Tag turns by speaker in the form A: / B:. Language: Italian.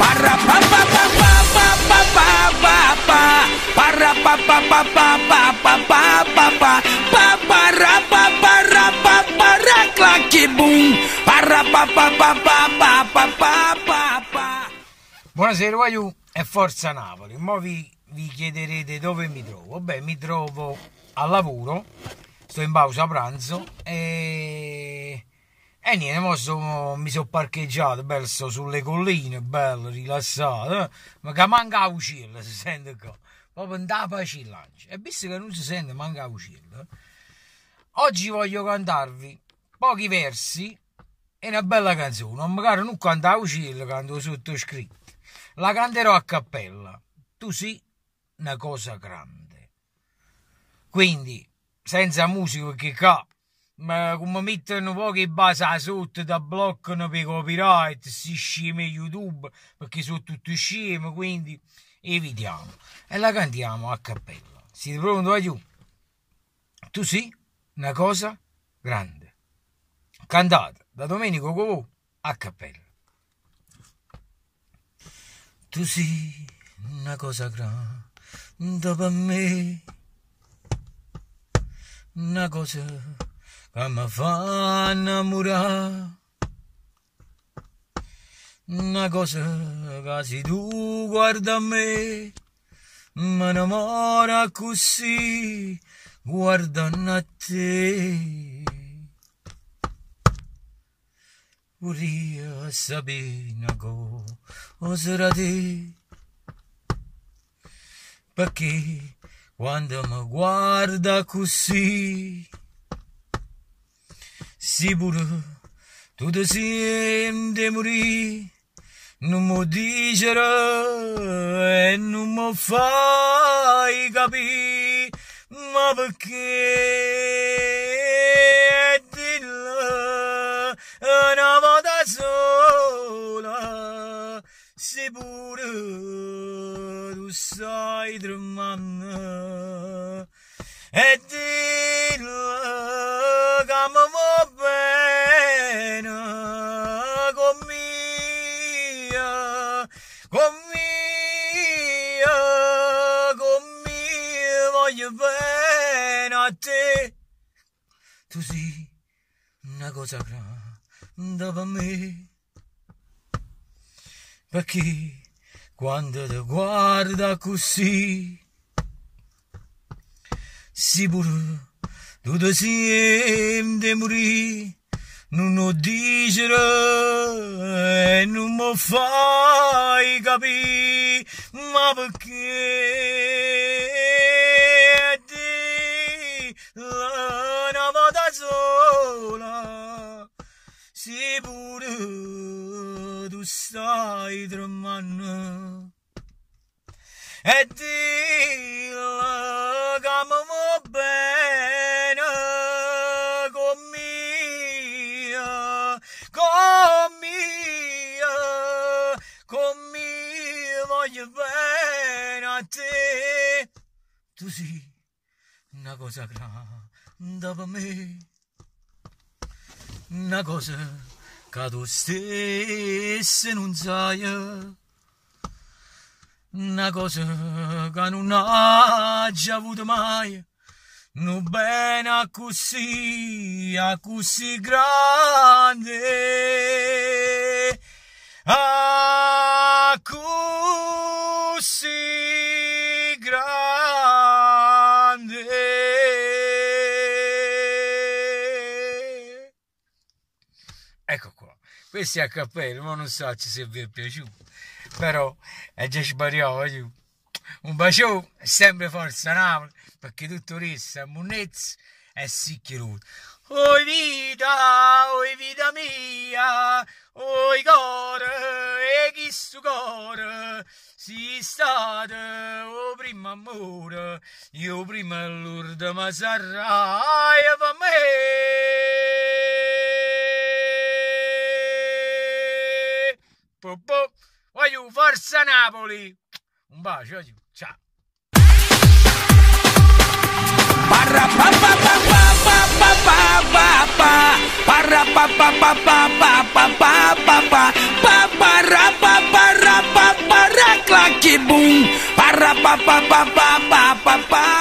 A: parra pa pa pa pa pa pa pa pa pa parra pa pa pa pa pa pa pa pa pa pa parra pa parra pa parra clacchi boom parra pa pa pa pa pa pa pa pa pa. Buonasera Waiu e Forza Napoli. Mo vi chiederete dove mi trovo. Beh, mi trovo al lavoro, sto in pausa pranzo e niente, mi sono parcheggiato, bello, sto sulle colline, bello, rilassato, ma che manca la uccella, si sente qua, proprio in da pace lancia. E visto che non si sente manca la uccella, oggi voglio cantarvi pochi versi e una bella canzone, magari non canto la uccella, canto sottoscritto, la canterò a cappella, tu sì una cosa grande, quindi senza musica perché qua ma come mettono poche basi sotto da bloccano per copyright, si sceme YouTube perché sono tutti scemi, quindi evitiamo e la cantiamo a cappella. Siete pronti aiuto? Tu sì una cosa grande, cantata da Domenico Covò a cappella. Tu sì una cosa grande per me, una cosa che mi fa innamorare, una cosa che se tu guarda a me mi innamora così guardando a te. Vorrei sapere una cosa da te, perché quando mi guarda così sicuro tu ti senti morire, non mi dicerai e non mi fai capire, ma perché dillo una volta sola, se pure tu stai tremando, e dillo che mi va bene con mia, voglio bene a te. Tu sei una cosa grande per me, perché quando ti guarda così sicuro tu ti senti morire, non lo dicerai e non mi fai capire, ma perché di una volta sola, se pure tu stai tremando, e dillo che mi va bene con mia, voglio bene a te. Tu sei una cosa grande per me, una cosa che tu stessa non sai, una cosa che non hai già avuto mai, non bene così grande, così grande. Ecco qua, questi a cappella, ma non so se vi è piaciuto, però è già spariamo. Un bacio e sempre Forza Napoli, perché tutto questo è monnezza e sicchiruto. Oi vita mia, oi cuore, e chi sto cuore, si state o primo amore, io prima Lourdes ma sarai per me. Voglio Forza Napoli, un bacio, ciao. Parra pa pa pa pa pa pa pa pa pa parra pa pa pa pa pa pa pa pa pa pa parra pa pa claque bum. Para pa pa pa pa pa pa pa.